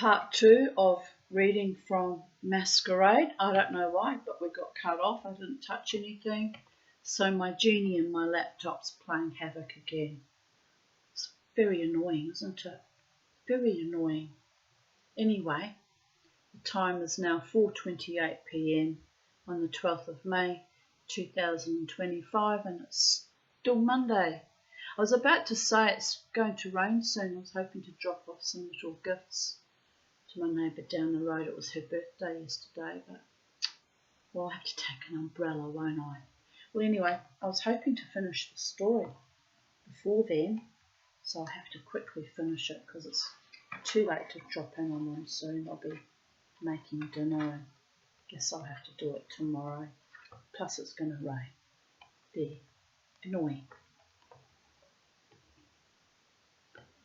part 2 of reading from Masquerade. I don't know why, but we got cut off. I didn't touch anything. So my genie in my laptop's playing havoc again. It's very annoying, isn't it? Very annoying. Anyway, the time is now 4:28 p.m. on the 12th of May 2025 and it's still Monday. I was about to say it's going to rain soon. I was hoping to drop off some little gifts to my neighbour down the road. It was her birthday yesterday, but well, I'll have to take an umbrella, won't I? Well, anyway, I was hoping to finish the story before then, so I'll have to quickly finish it because it's too late to drop in on them soon. I'll be making dinner and guess I'll have to do it tomorrow. Plus it's going to rain. There. Annoying.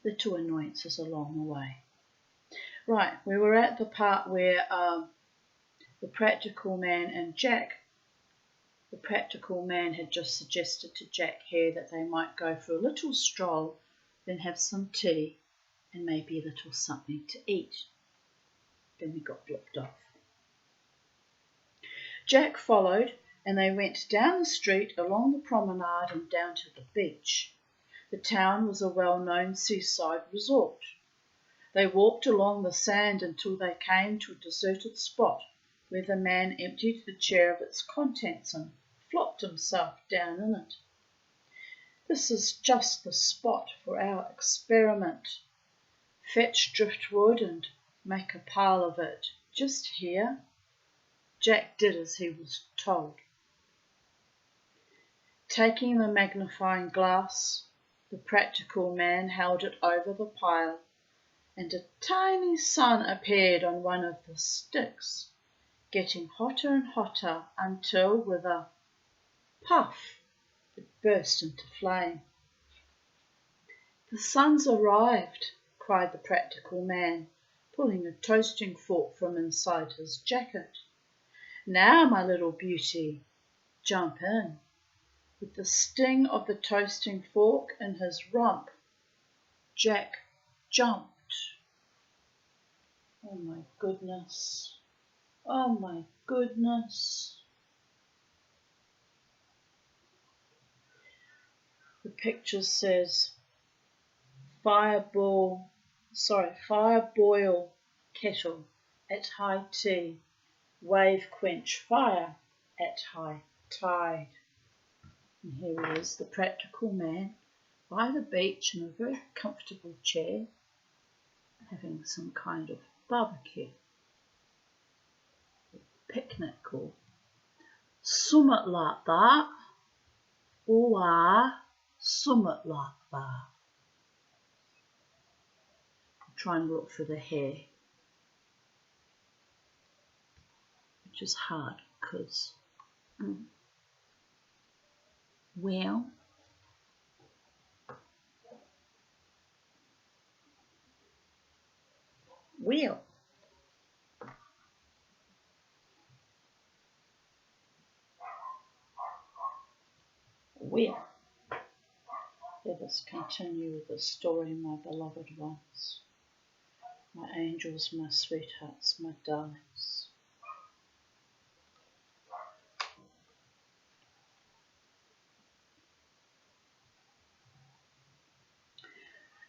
Little annoyances along the way. Right, we were at the part where the practical man and Jack, the practical man had just suggested to Jack here that they might go for a little stroll, then have some tea and maybe a little something to eat. Then we got blocked off. Jack followed and they went down the street, along the promenade and down to the beach. The town was a well-known seaside resort. They walked along the sand until they came to a deserted spot where the man emptied the chair of its contents and flopped himself down in it. This is just the spot for our experiment. Fetch driftwood and make a pile of it. Just here. Jack did as he was told. Taking the magnifying glass, the practical man held it over the pile, and a tiny sun appeared on one of the sticks, getting hotter and hotter until, with a puff, it burst into flame. "The sun's arrived," cried the practical man, pulling a toasting fork from inside his jacket. "Now, my little beauty, jump in." With the sting of the toasting fork in his rump, Jack jumped. Oh my goodness. Oh my goodness. The picture says fireboil kettle at high tea, wave quench fire at high tide. And here he is, the practical man, by the beach in a very comfortable chair, having some kind of barbecue, picnic or summit like that, or summit like that. I'll try and look for the hair, which is hard because well, let us continue with the story, my beloved ones, my angels, my sweethearts, my darlings.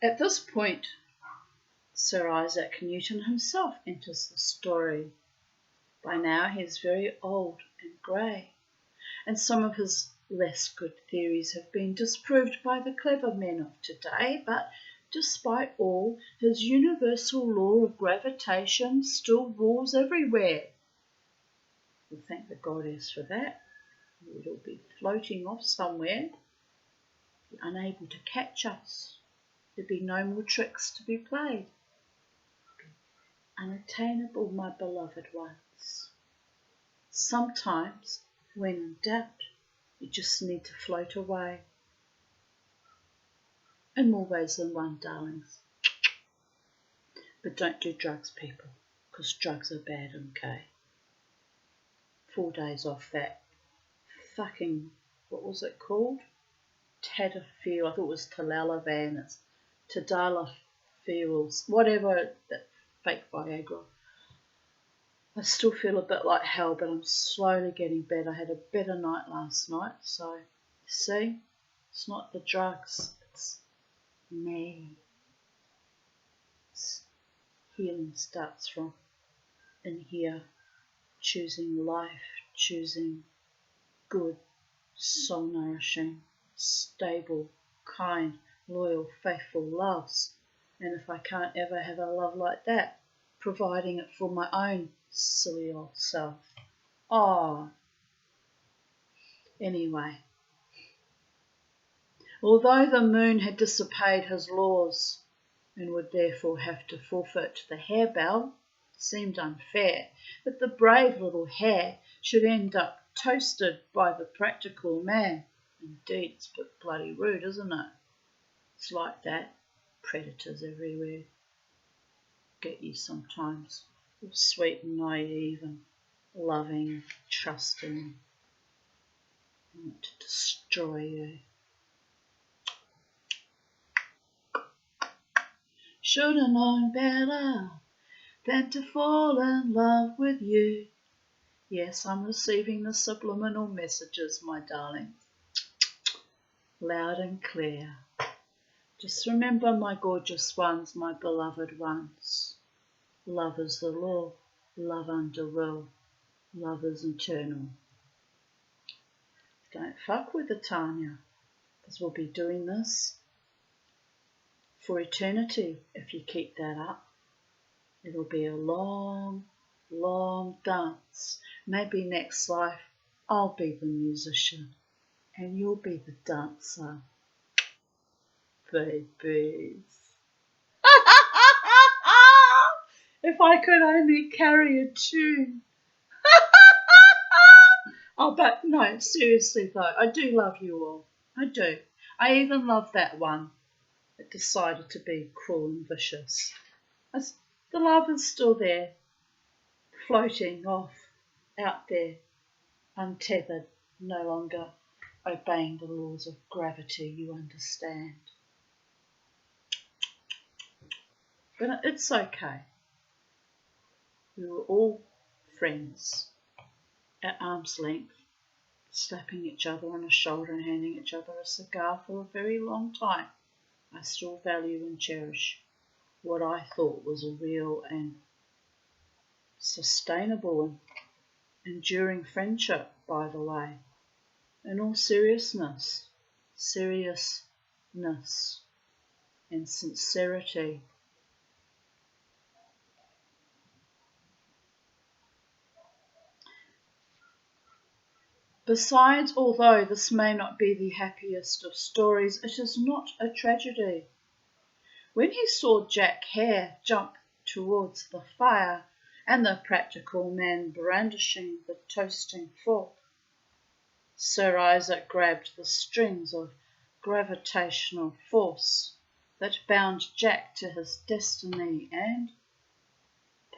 At this point, Sir Isaac Newton himself enters the story. By now he is very old and grey, and some of his less good theories have been disproved by the clever men of today, but despite all, his universal law of gravitation still rules everywhere. We'll thank the goddess for that. It'll be floating off somewhere, unable to catch us. There'd be no more tricks to be played. Unattainable, my beloved ones. Sometimes, when in doubt, you just need to float away. In more ways than one, darlings. But don't do drugs, people, because drugs are bad, okay? 4 days off that fucking, what was it called? Tadalafil, I thought it was Talalavan, it's Tadalafil, whatever that fake Viagra. I still feel a bit like hell, but I'm slowly getting better. I had a better night last night, so see, it's not the drugs, it's me. Healing starts from in here, choosing life, choosing good, soul nourishing, stable, kind, loyal, faithful loves. And if I can't ever have a love like that, providing it for my own silly old self. Anyway, although the moon had disobeyed his laws and would therefore have to forfeit the harebell, it seemed unfair that the brave little hare should end up toasted by the practical man. Indeed, it's a bit bloody rude, isn't it? It's like that. Predators everywhere get you sometimes. All sweet and naive and loving, trusting, and want to destroy you. Should have known better than to fall in love with you. Yes, I'm receiving the subliminal messages, my darling. Loud and clear. Just remember, my gorgeous ones, my beloved ones. Love is the law, love under will, love is eternal. Don't fuck with it, Tanya, because we'll be doing this for eternity if you keep that up. It'll be a long, long dance. Maybe next life I'll be the musician and you'll be the dancer. Babies. If I could only carry a tune. Oh, but no, seriously though, I do love you all. I do. I even love that one that decided to be cruel and vicious. The love is still there, floating off, out there, untethered, no longer obeying the laws of gravity, you understand. But it's okay. We were all friends, at arm's length, slapping each other on the shoulder and handing each other a cigar for a very long time. I still value and cherish what I thought was a real and sustainable and enduring friendship, by the way. In all seriousness and sincerity. Besides, although this may not be the happiest of stories, it is not a tragedy. When he saw Jack Hare jump towards the fire and the practical man brandishing the toasting fork, Sir Isaac grabbed the strings of gravitational force that bound Jack to his destiny and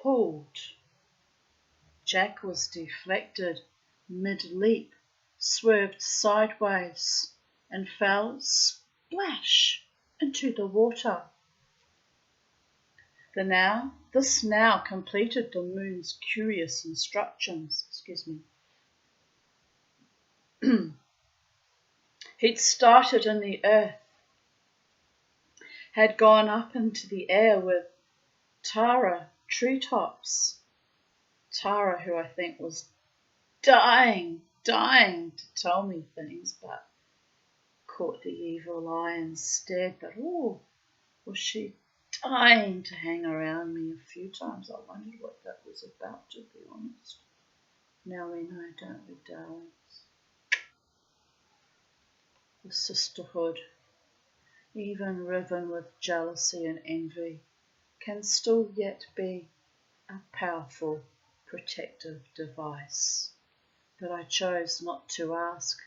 pulled. Jack was deflected mid-leap, swerved sideways, and fell splash into the water. This now completed the moon's curious instructions. He'd started in the earth, had gone up into the air with Tara treetops. Tara, who I think was dying to tell me things, but caught the evil eye instead. But was she dying to hang around me a few times? I wondered what that was about, to be honest. Now we know, don't we, darlings? The sisterhood, even riven with jealousy and envy, can still yet be a powerful protective device. But I chose not to ask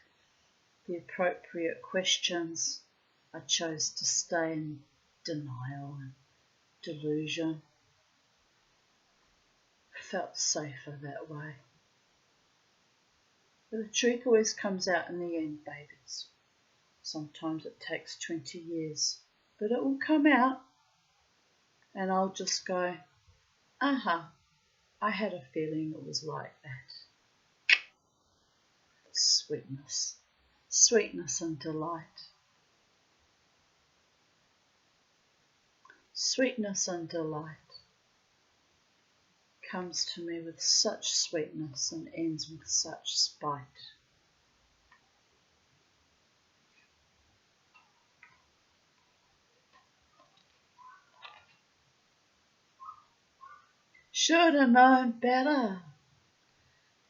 the appropriate questions. I chose to stay in denial and delusion. I felt safer that way. But the truth always comes out in the end, babies. Sometimes it takes 20 years, but it will come out, and I'll just go, I had a feeling it was like that. Sweetness, sweetness and delight. Sweetness and delight comes to me with such sweetness and ends with such spite. Should have known better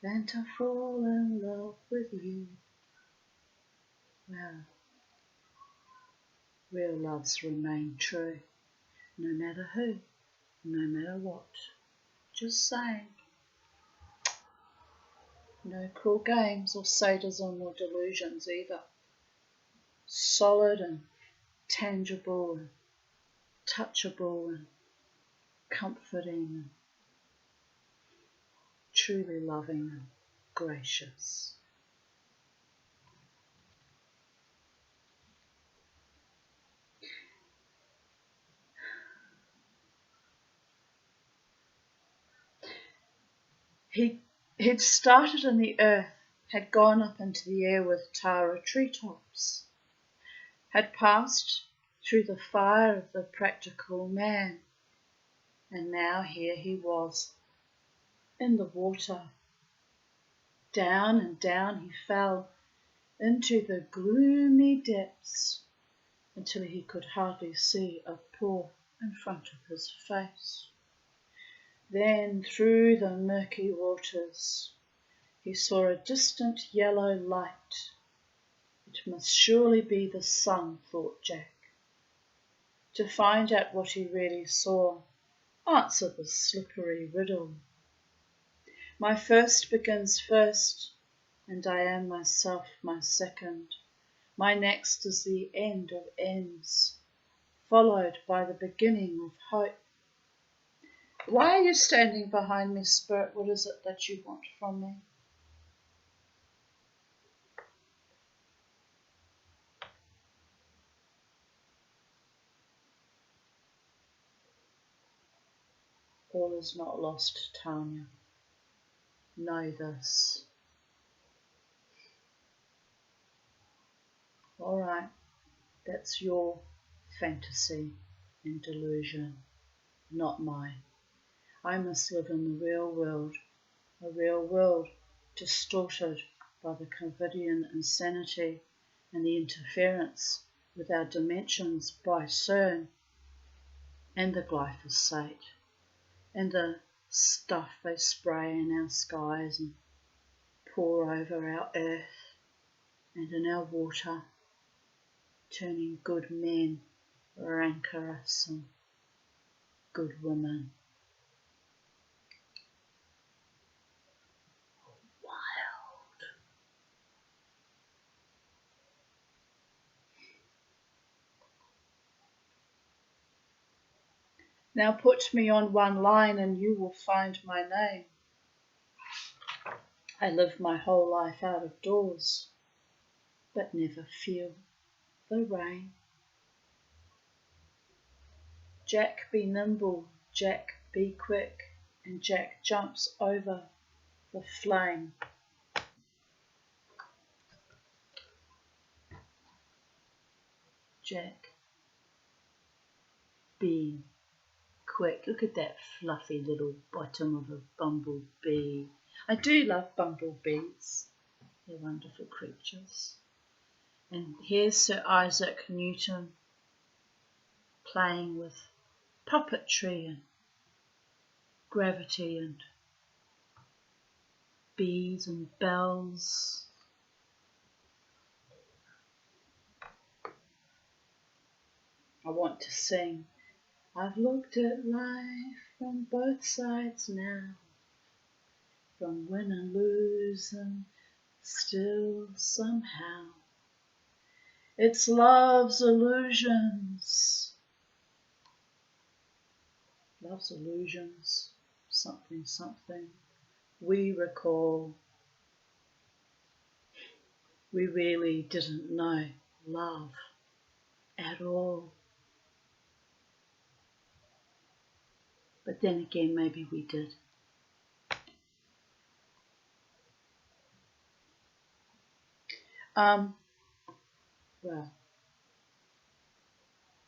than to fall in love with you. Well, real loves remain true, no matter who, no matter what. Just saying. No cruel games or sadism or delusions either. Solid and tangible and touchable and comforting and truly loving and gracious. He'd started in the earth, had gone up into the air with Tara treetops, had passed through the fire of the practical man, and now here he was, in the water. Down and down he fell into the gloomy depths until he could hardly see a paw in front of his face. Then through the murky waters he saw a distant yellow light. It must surely be the sun, thought Jack. To find out what he really saw, answer the slippery riddle. My first begins first, and I am myself my second. My next is the end of ends, followed by the beginning of hope. Why are you standing behind me, Spirit? What is it that you want from me? All is not lost, Tanya. Know this. All right, that's your fantasy and delusion, not mine. I must live in the real world, a real world distorted by the Covidian insanity and the interference with our dimensions by CERN and the glyphosate and the stuff they spray in our skies and pour over our earth and in our water, turning good men rancorous and good women wild. Now put me on one line and you will find my name. I live my whole life out of doors, but never feel the rain. Jack be nimble, Jack be quick, and Jack jumps over the flame. Jack be quick. Look at that fluffy little bottom of a bumblebee. I do love bumblebees. They're wonderful creatures. And here's Sir Isaac Newton playing with puppetry and gravity and bees and bells. I want to sing. I've looked at life from both sides now, from win and lose, and still somehow it's love's illusions. Love's illusions, something, something. We recall we really didn't know love at all. But then again, maybe we did. Well,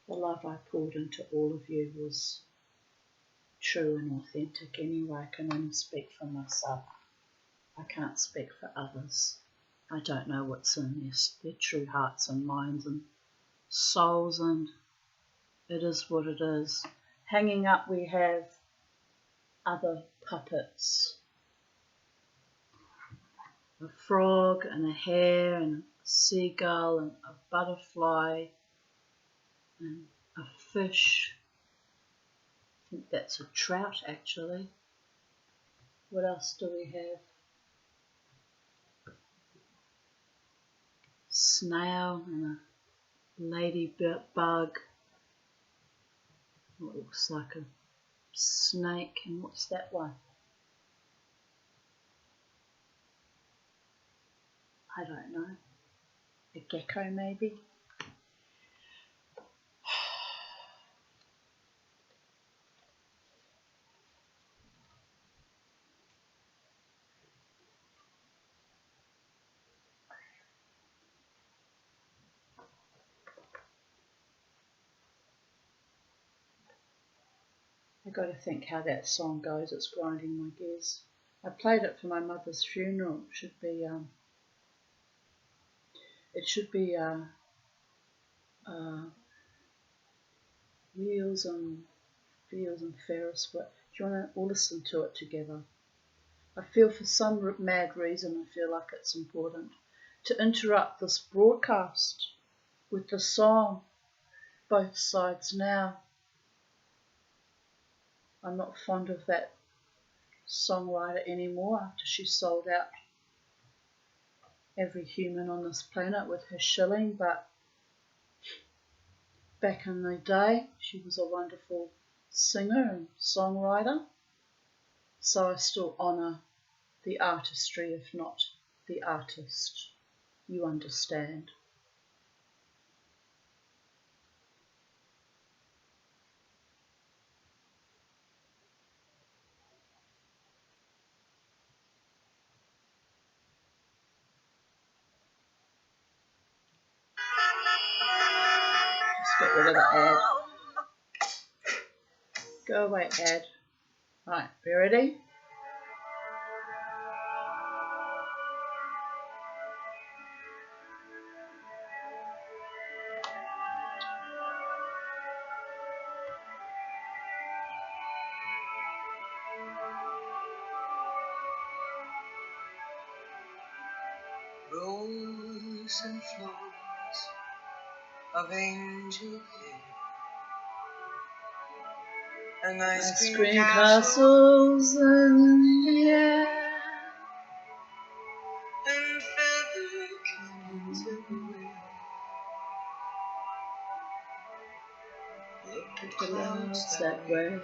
the love I poured into all of you was true and authentic anyway. I can only speak for myself. I can't speak for others. I don't know what's in their true hearts and minds and souls, and it is what it is. Hanging up we have other puppets. A frog and a hare and a seagull and a butterfly and a fish. I think that's a trout actually. What else do we have? Snail and a ladybug. What looks like a snake, and what's that one? I don't know. A gecko maybe? I got to think how that song goes. It's grinding my gears. I played it for my mother's funeral. It should be Wheels and Ferris. Do you want to all listen to it together? I feel for some mad reason I feel like it's important to interrupt this broadcast with the song, Both Sides Now. I'm not fond of that songwriter anymore after she sold out every human on this planet with her shilling, but back in the day she was a wonderful singer and songwriter, so I still honour the artistry if not the artist. You understand. Let's get rid of the ad. Go away, ad. Right, you ready? Rose and flowers of angel hair, and ice cream castles in the air, and feather canyons everywhere. Look at the clouds that way.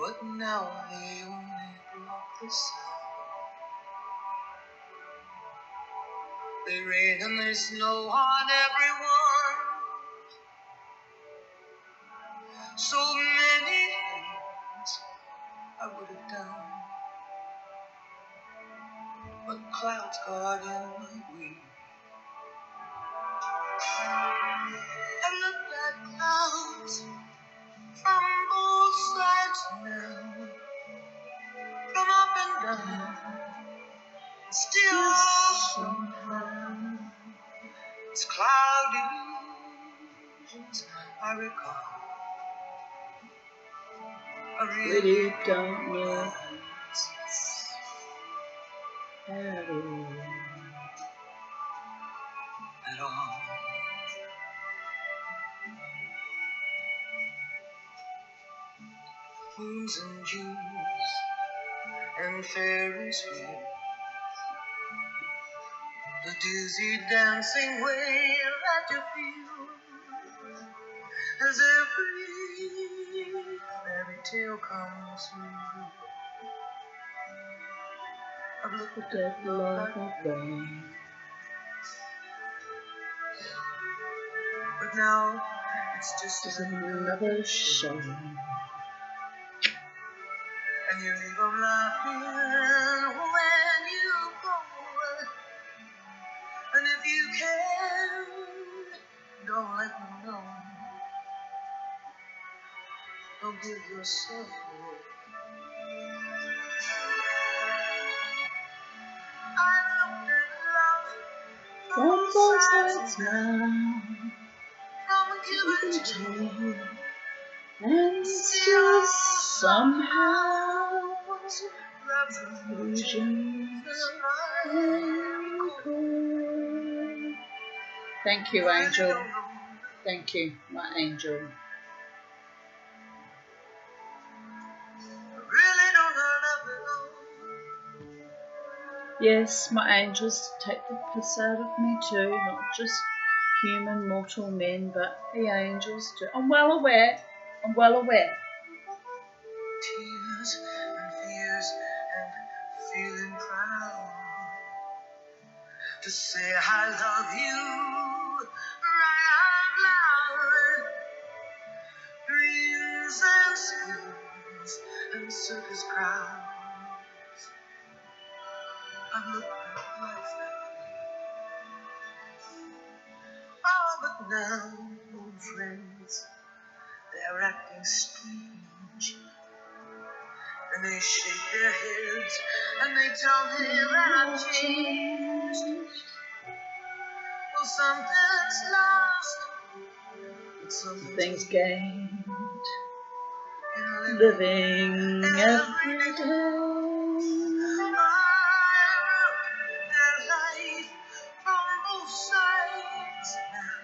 but now they only block the sun. They rain and they snow on everyone. So many things I would have done, but clouds got in my way. And look at clouds from both sides now, from up and down, still somehow it's cloud illusions I recall. I really Don't know at all. Moons and Junes and Ferris wheels, the dizzy dancing way that you feel as every fairy tale comes true. I've looked at love but now It's just another show. And you leave them laughing when you go. And if you can, don't let them know. Don't give yourself away. I looked at love From both sides now, now, from give you and can take, take, and still somehow love's illusions that I recall. recall. Thank you, Angel. Thank you, my angel. Really don't know nothing. Yes, my angels take the piss out of me too, not just human mortal men, but the angels too. I'm well aware. I'm well aware. Tears and fears and feeling proud to say I love you right out loud. Dreams and schemes and circus crowds. I've looked at life that way. Oh, but now, old friends, they're acting strange. And they shake their heads and they tell me that I've changed. Well, something's lost, but Something's gained. in Living every every day. day. I look at life from both sides now,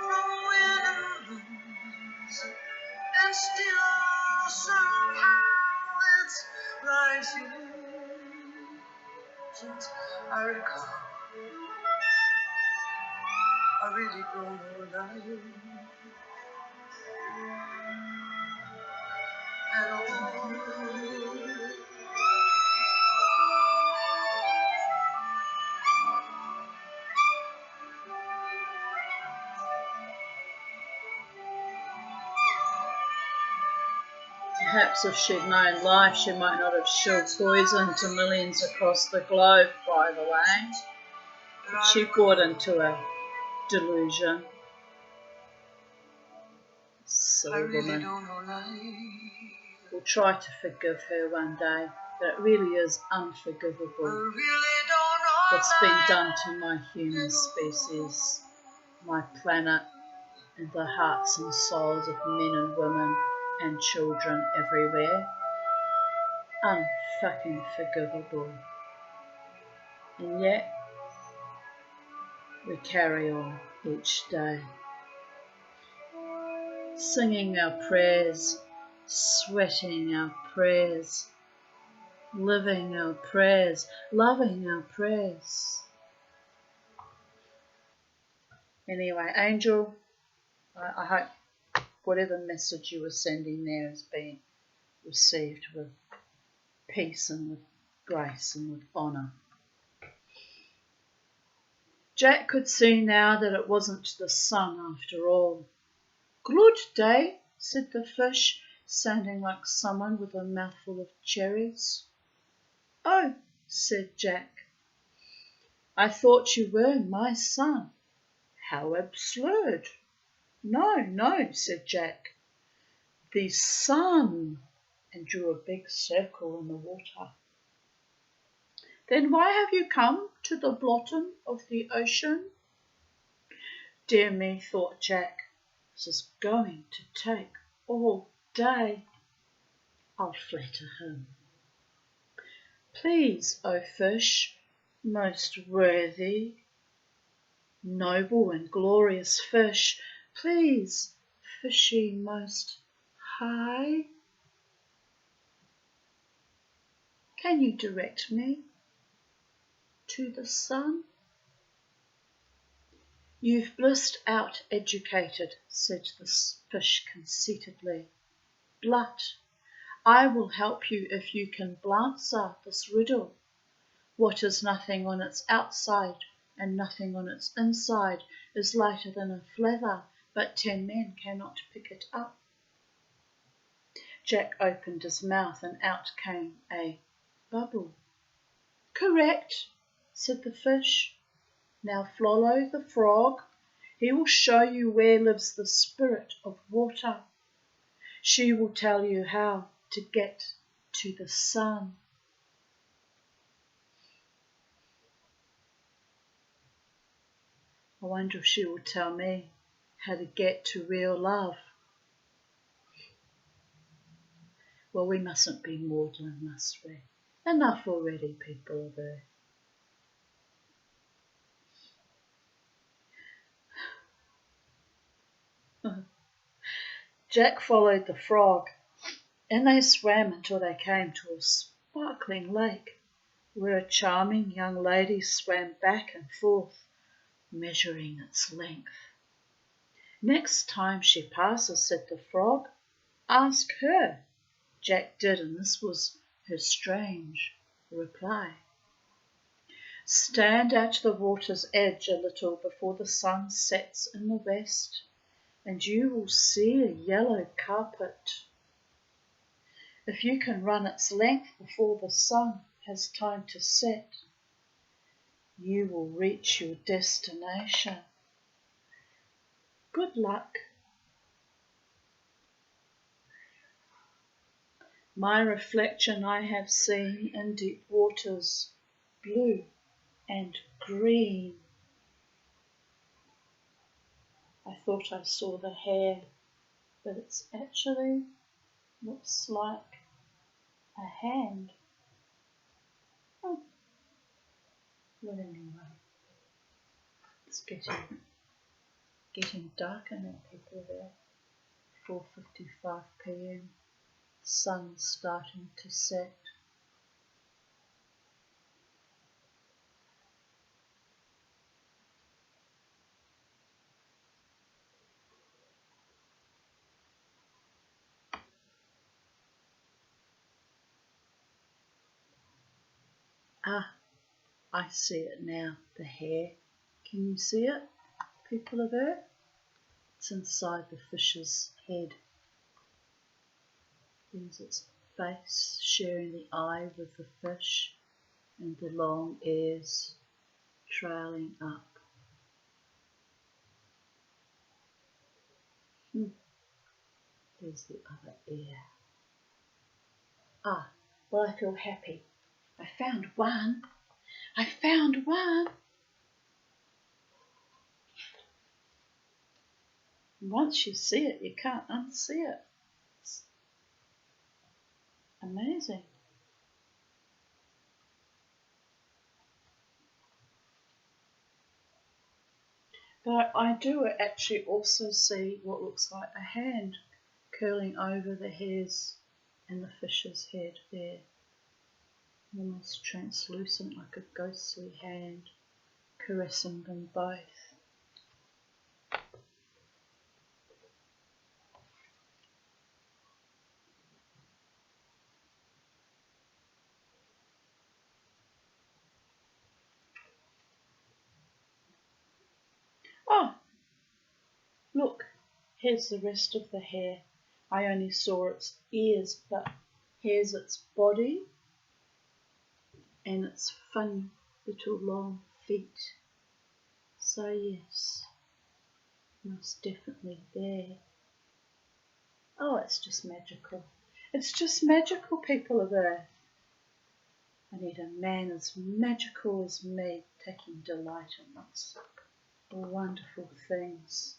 from win and lose, and still somehow it's life's illusions I recall. I really don't know life at all. Perhaps if she'd known life, she might not have shilled poison to millions across the globe, by the way. But she bought into a delusion. I Silly really woman. don't know life. We'll try to forgive her one day, but it really is I unforgivable really don't know what's been life done to my human at species, my planet, and the hearts and souls of men and women and children everywhere. Unfucking forgivable. And yet, we carry on each day, singing our prayers, sweating our prayers, living our prayers, loving our prayers. Anyway, Angel, I hope whatever message you were sending there has been received with peace and with grace and with honour. Jack could see now that it wasn't the sun after all. Good day, said the fish, sounding like someone with a mouthful of cherries. Oh, said Jack, I thought you were my son. How absurd. No, no, said Jack. The sun, and drew a big circle in the water. Then why have you come to the bottom of the ocean? Dear me, thought Jack, this is going to take all day. I'll flatter him. Please, O fish, most worthy, noble and glorious fish, please, fishy most high, can you direct me to the sun? You've blissed out educated, said the fish conceitedly, but I will help you if you can answer this riddle. What is nothing on its outside and nothing on its inside is lighter than a feather but 10 men came out to pick it up. Jack opened his mouth and out came a bubble. "Correct," said the fish. "Now follow the frog. He will show you where lives the spirit of water. She will tell you how to get to the sun." I wonder if she will tell me how to get to real love. Well, we mustn't be maudlin, must we? Enough already, people of Earth. Jack followed the frog, and they swam until they came to a sparkling lake, where a charming young lady swam back and forth, measuring its length. "Next time she passes," said the frog, "ask her." Jack did, and this was her strange reply. "Stand at the water's edge a little before the sun sets in the west, and you will see a yellow carpet. If you can run its length before the sun has time to set, you will reach your destination. Good luck." My reflection I have seen in deep waters, blue and green. I thought I saw the hair, but it's actually looks like a hand. Oh, well anyway, it's getting darker now, people there. 4:55 p.m. Sun's starting to set. Ah, I see it now, the hair. Can you see it, people of Earth? It's inside the fish's head. There's its face sharing the eye with the fish, and the long ears trailing up. There's the other ear. Ah, well, I feel happy. I found one. I found one. Once you see it, you can't unsee it. It's amazing. But I do actually also see what looks like a hand curling over the hairs and the fish's head there. Almost translucent, like a ghostly hand caressing them both. Oh, look, here's the rest of the hair. I only saw its ears, but here's its body and its funny little long feet. So yes, most definitely there. Oh, it's just magical. It's just magical, people of Earth. I need a man as magical as me taking delight in those wonderful things.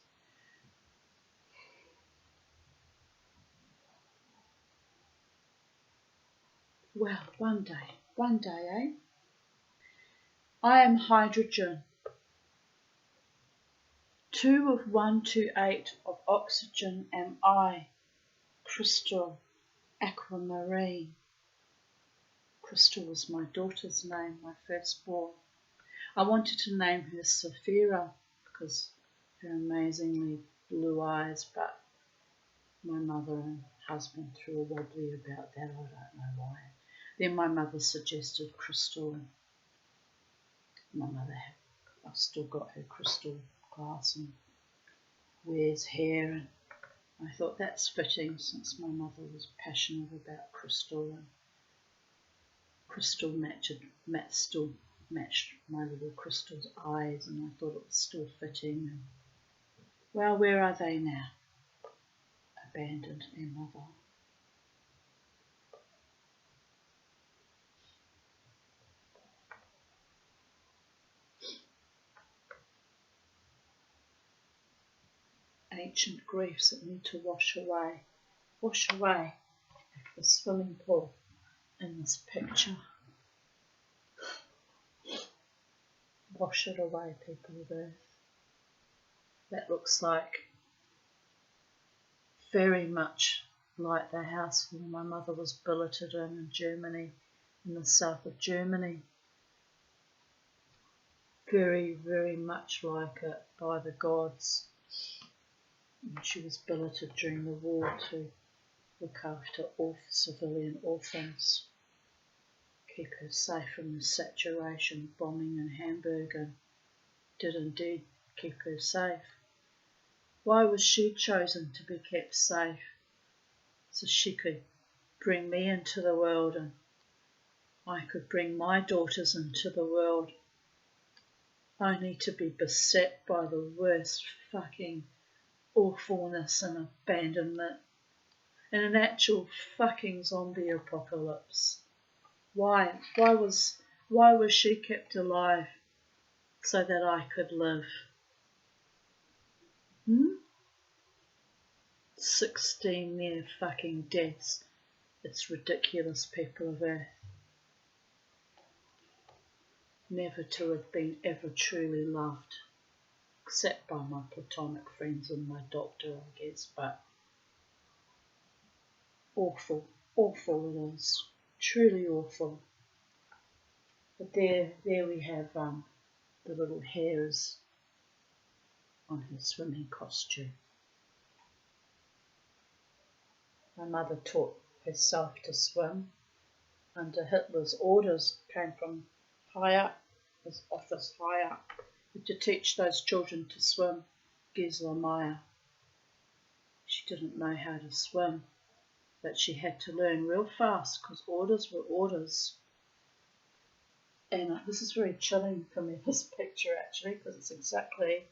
Well, one day, eh? I am hydrogen. 2 of 128 of oxygen am I. Crystal, aquamarine. Crystal was my daughter's name, my firstborn. I wanted to name her Sapphira because her amazingly blue eyes, but my mother and husband threw a wobbly about that, I don't know why. Then my mother suggested Crystal, and my mother I've still got her crystal glass and wears hair, and I thought that's fitting since my mother was passionate about crystal, and crystal still matched my little crystal's eyes, and I thought it was still fitting. And, well, where are they now? Abandoned their mother. Ancient griefs that need to wash away like the swimming pool in this picture. Wash it away, people of Earth. That looks like very much like the house where my mother was billeted in Germany, in the south of Germany. Very, very much like it by the gods. And she was billeted during the war to look after all civilian orphans, keep her safe from the saturation bombing in Hamburg, and did indeed keep her safe. Why was she chosen to be kept safe? So she could bring me into the world, and I could bring my daughters into the world, only to be beset by the worst fucking awfulness and abandonment in an actual fucking zombie apocalypse. Why was she kept alive so that I could live? 16 near fucking deaths. It's ridiculous, people of Earth. Never to have been ever truly loved, except by my platonic friends and my doctor, I guess, but awful it is, truly awful. But there we have the little hairs on her swimming costume. My mother taught herself to swim under Hitler's orders, came from high up, his office high up, to teach those children to swim, Gisela Meyer. She didn't know how to swim, but she had to learn real fast because orders were orders. And this is very chilling for me, this picture actually, because it's exactly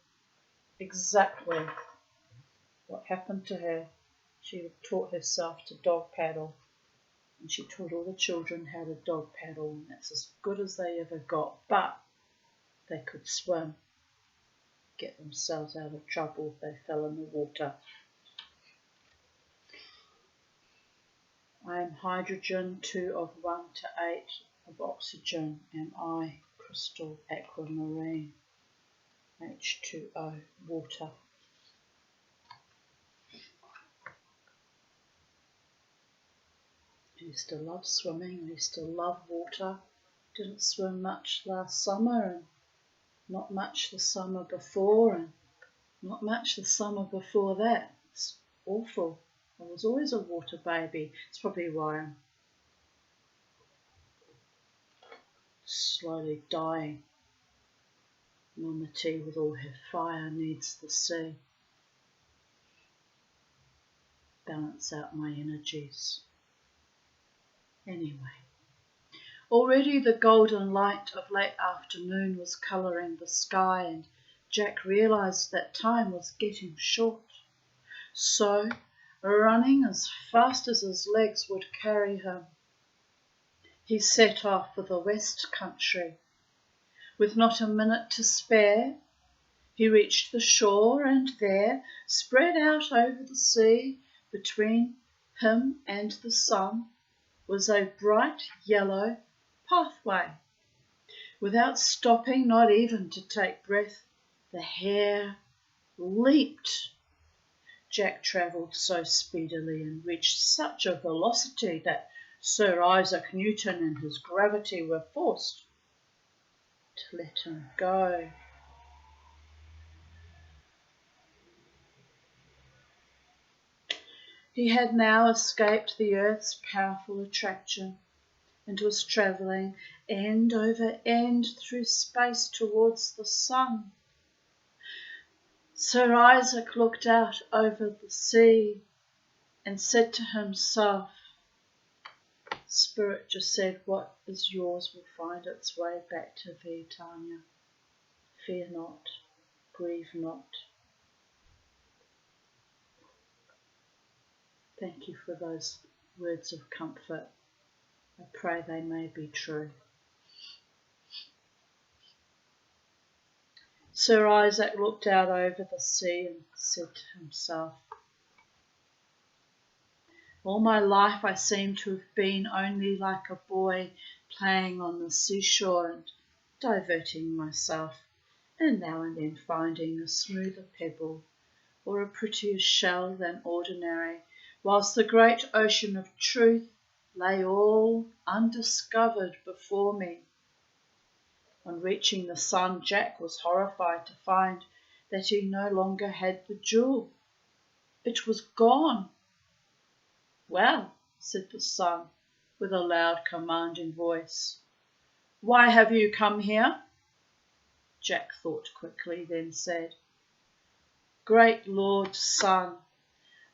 what happened to her. She taught herself to dog paddle, and she taught all the children how to dog paddle, and that's as good as they ever got, but they could swim, get themselves out of trouble if they fell in the water. I am hydrogen, 2 of 1 to 8 of oxygen, am I, crystal aquamarine, H2O, water. I used to love swimming, I used to love water. Didn't swim much last summer, and not much the summer before, and not much the summer before that. It's awful. I was always a water baby. It's probably why I'm slowly dying. Mama T, with all her fire, needs the sea. Balance out my energies. Anyway, already the golden light of late afternoon was colouring the sky, and Jack realised that time was getting short. So, running as fast as his legs would carry him, he set off for the West Country. With not a minute to spare, he reached the shore, and there, spread out over the sea between him and the sun, was a bright yellow pathway. Without stopping, not even to take breath, the hare leaped. Jack travelled so speedily and reached such a velocity that Sir Isaac Newton and his gravity were forced to let him go. He had now escaped the Earth's powerful attraction and was travelling end over end through space towards the sun. Sir Isaac looked out over the sea and said to himself, Spirit just said, what is yours will find its way back to thee, Tanya. Fear not, grieve not. Thank you for those words of comfort. I pray they may be true. Sir Isaac looked out over the sea and said to himself, all my life I seem to have been only like a boy playing on the seashore and diverting myself, and now and then finding a smoother pebble or a prettier shell than ordinary, whilst the great ocean of truth lay all undiscovered before me. On reaching the sun, Jack was horrified to find that he no longer had the jewel. It was gone. Well, said the sun, with a loud commanding voice, why have you come here? Jack thought quickly, then said, Great Lord Sun,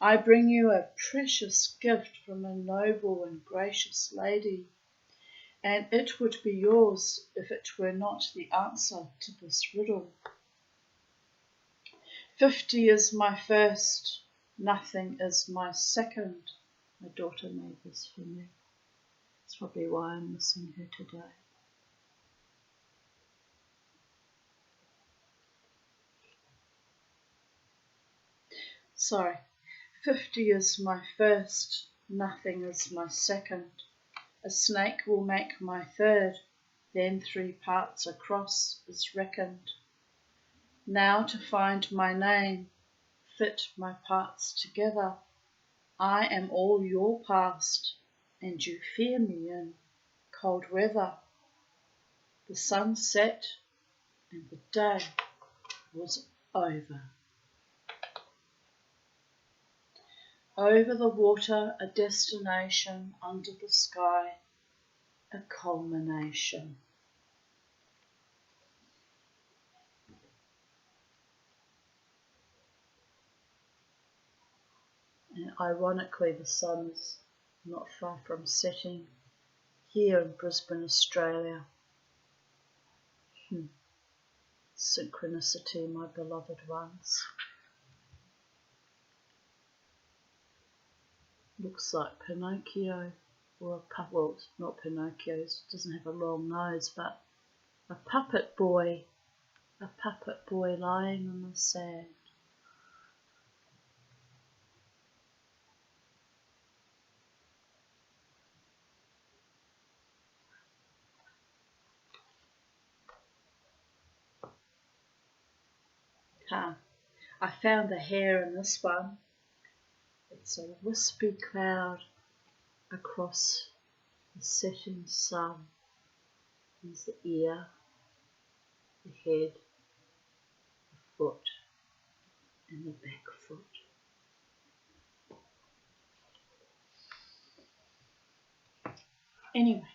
I bring you a precious gift from a noble and gracious lady, and it would be yours if it were not the answer to this riddle. 50 is my first, nothing is my second. My daughter made this for me. That's probably why I'm missing her today. Sorry. 50 is my first, nothing is my second. A snake will make my third, then 3 parts across is reckoned. Now to find my name, fit my parts together. I am all your past, and you fear me in cold weather. The sun set, and the day was over. Over the water, a destination, under the sky, a culmination. And ironically, the sun's not far from setting here in Brisbane, Australia. Synchronicity, my beloved ones. Looks like Pinocchio, or well, it's not Pinocchio, it doesn't have a long nose, but a puppet boy lying on the sand. I found the hair in this one. It's a wispy cloud across the setting sun. There's the ear, the head, the foot, and the back foot. Anyway,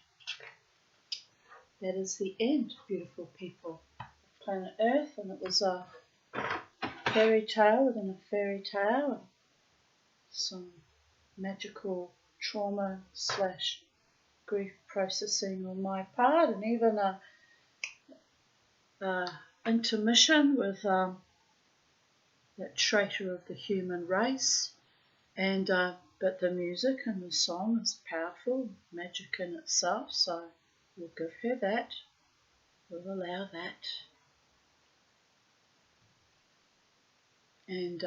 that is the end, beautiful people, of Planet Earth, and it was a fairy tale within a fairy tale, some magical trauma / grief processing on my part, and even a intermission with that traitor of the human race, and but the music and the song is powerful, magic in itself, so we'll give her that, we'll allow that. And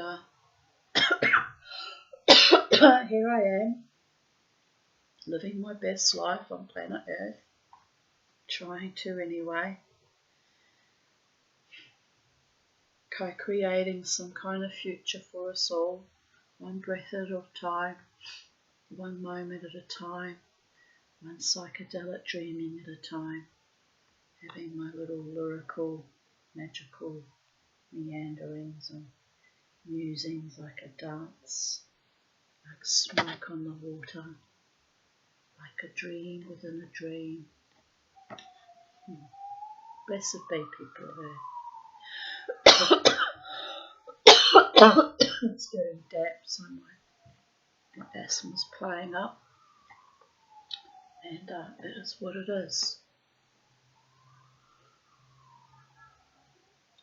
here I am, living my best life on planet Earth, trying to anyway, co-creating some kind of future for us all, one breath at a time, one moment at a time, one psychedelic dreaming at a time, having my little lyrical, magical meanderings and musings like a dance, like smoke on the water, like a dream within a dream. Blessed be people there. It's getting damp, so my asthma's playing up, and it is what it is.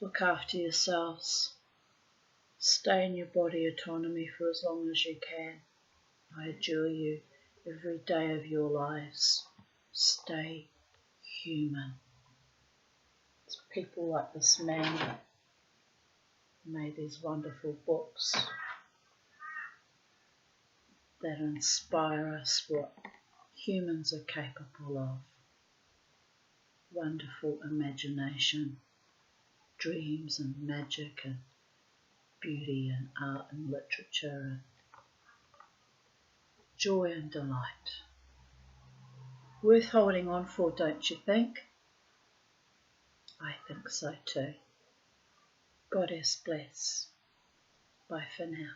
Look after yourselves. Stay in your body autonomy for as long as you can. I adjure you, every day of your lives, stay human. It's people like this man who made these wonderful books that inspire us what humans are capable of. Wonderful imagination, dreams and magic and beauty and art and literature and joy and delight. Worth holding on for, don't you think? I think so too. Goddess bless. Bye for now.